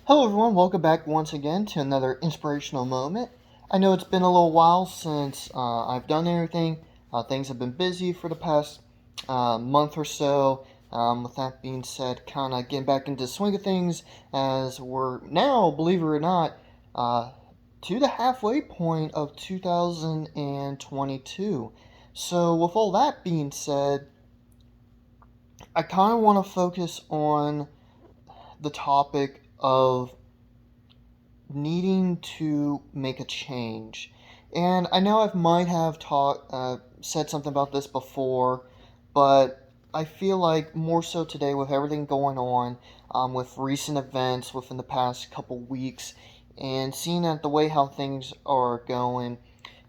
Hello, everyone. Welcome back once again to another inspirational moment. I know it's been a little while since I've done anything. Things have been busy for the past month or so. With that being said, kind of getting back into the swing of things as we're now, believe it or not, uh, to the halfway point of 2022. So, with all that being said, I kind of want to focus on the topic of needing to make a change. And I know I might have said something about this before, but I feel like more so today with everything going on, with recent events within the past couple weeks, and seeing that the way how things are going,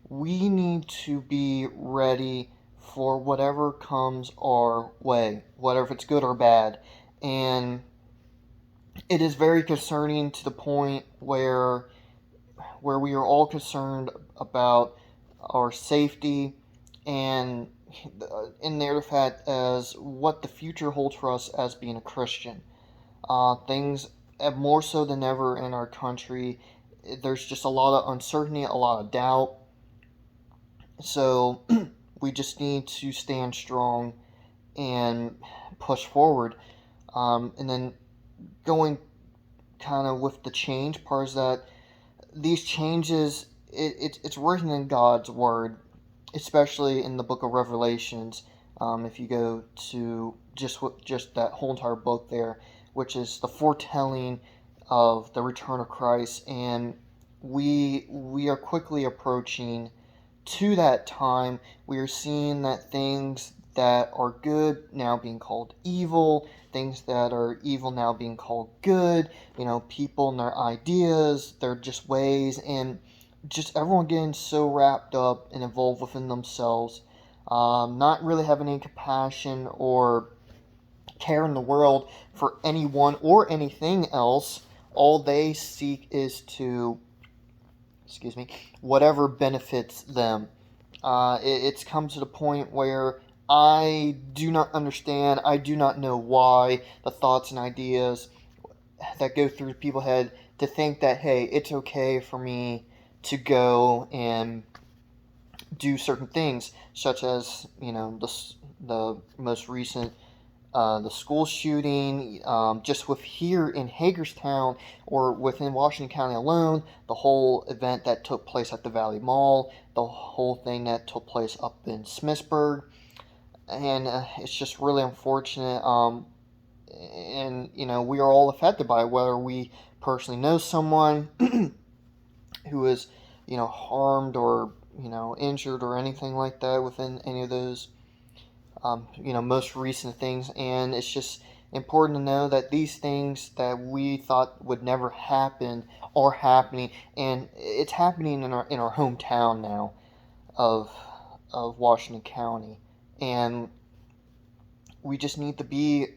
we need to be ready for whatever comes our way, whether if it's good or bad. And it is very concerning to the point where we are all concerned about our safety and in the fact as what the future holds for us as being a Christian. Things more so than ever in our country, there's just a lot of uncertainty, a lot of doubt. So we just need to stand strong and push forward. And then going kind of with the change part is that these changes it's written in God's word, especially in the book of Revelations. If you go to just that whole entire book there, which is the foretelling of the return of Christ, and we are quickly approaching to that time. We are seeing that things that are good now being called evil, things that are evil now being called good, people and their ideas, their just ways, and just everyone getting so wrapped up and involved within themselves, not really having any compassion or care in the world for anyone or anything else. All they seek is to, excuse me, whatever benefits them. It's come to the point where I do not understand, I do not know why the thoughts and ideas that go through people's head to think that, hey, it's okay for me to go and do certain things, such as, the most recent the school shooting, just with here in Hagerstown or within Washington County alone, the whole event that took place at the Valley Mall, the whole thing that took place up in Smithsburg, and it's just really unfortunate. And we are all affected by it, whether we personally know someone who is, harmed or injured or anything like that within any of those most recent things. And it's just important to know that these things that we thought would never happen are happening, and it's happening in our hometown now of Washington County, and we just need to be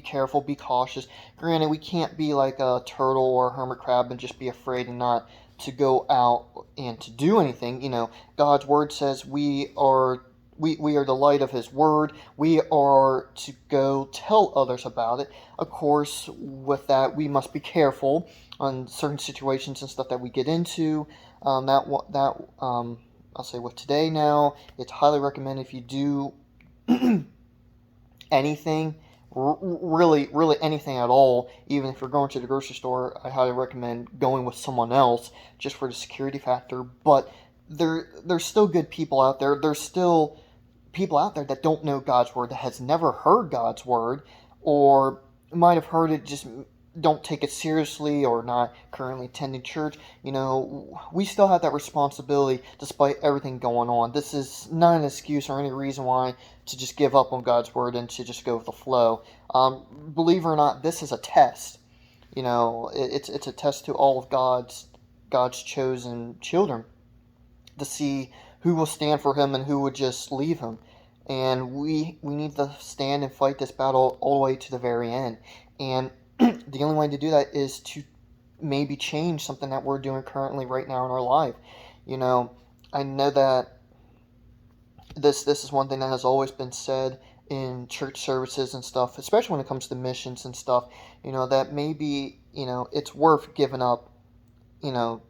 careful, be cautious. Granted, we can't be like a turtle or a hermit crab and just be afraid and not to go out and to do anything. God's word says we are the light of his word. We are to go tell others about it. Of course, with that, we must be careful on certain situations and stuff that we get into. I'll say with today now, it's highly recommended if you do anything, really, really anything at all, even if you're going to the grocery store, I highly recommend going with someone else just for the security factor. But there's still good people out there. There's still people out there that don't know God's word, that has never heard God's word, or might have heard it, just don't take it seriously, or not currently attending church. We still have that responsibility despite everything going on. This is not an excuse or any reason why to just give up on God's word and to just go with the flow. Believe it or not, this is a test. It's a test to all of God's chosen children to see who will stand for him and who would just leave him. And we need to stand and fight this battle all the way to the very end. And the only way to do that is to maybe change something that we're doing currently right now in our life. I know that this is one thing that has always been said in church services and stuff, especially when it comes to missions and stuff, that maybe it's worth giving up, you know,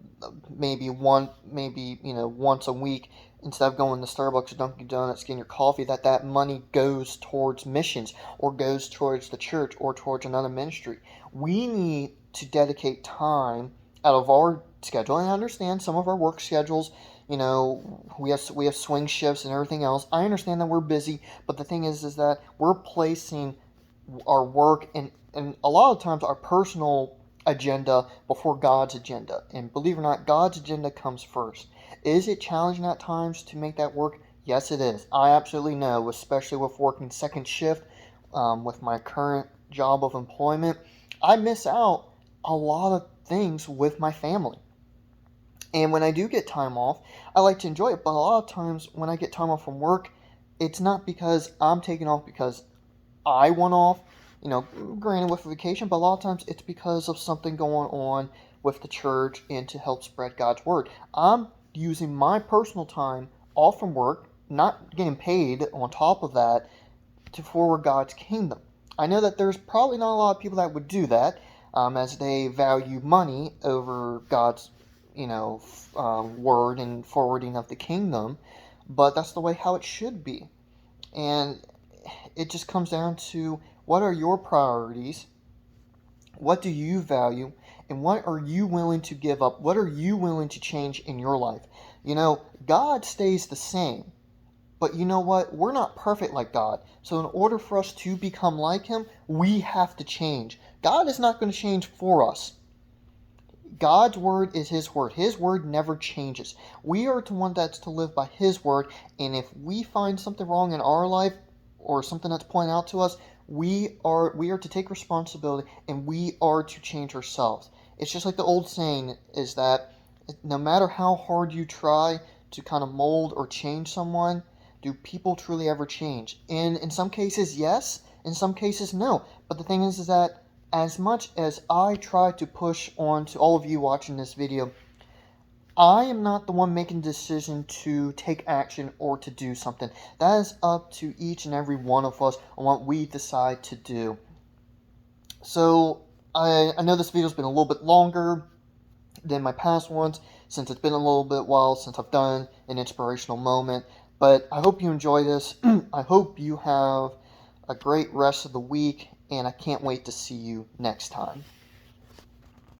maybe once a week, instead of going to Starbucks or Dunkin' Donuts getting your coffee, that money goes towards missions or goes towards the church or towards another ministry. We need to dedicate time out of our schedule. And I understand some of our work schedules, we have swing shifts and everything else. I understand that we're busy, but the thing is that we're placing our work and a lot of times our personal agenda before God's agenda. And believe it or not, God's agenda comes first. Is it challenging at times to make that work? Yes, it is. I absolutely know, especially with working second shift, with my current job of employment. I miss out a lot of things with my family. And when I do get time off, I like to enjoy it. But a lot of times when I get time off from work, it's not because I'm taking off because I want off, granted with a vacation, but a lot of times it's because of something going on with the church and to help spread God's word. I'm using my personal time off from work, not getting paid on top of that, to forward God's kingdom. I know that there's probably not a lot of people that would do that, as they value money over God's, word and forwarding of the kingdom, but that's the way how it should be. And it just comes down to, what are your priorities? What do you value? And what are you willing to give up? What are you willing to change in your life? God stays the same. But you know what? We're not perfect like God. So in order for us to become like Him, we have to change. God is not going to change for us. God's word is His word. His word never changes. We are the one that's to live by His word. And if we find something wrong in our life or something that's pointed out to us, we are to take responsibility and we are to change ourselves. It's just like the old saying is that no matter how hard you try to kind of mold or change someone, do people truly ever change? And in some cases, yes. In some cases, no. But the thing is that as much as I try to push on to all of you watching this video, I am not the one making the decision to take action or to do something. That is up to each and every one of us on what we decide to do. So, I know this video's been a little bit longer than my past ones, since it's been a little bit while since I've done an inspirational moment. But I hope you enjoy this. I hope you have a great rest of the week, and I can't wait to see you next time.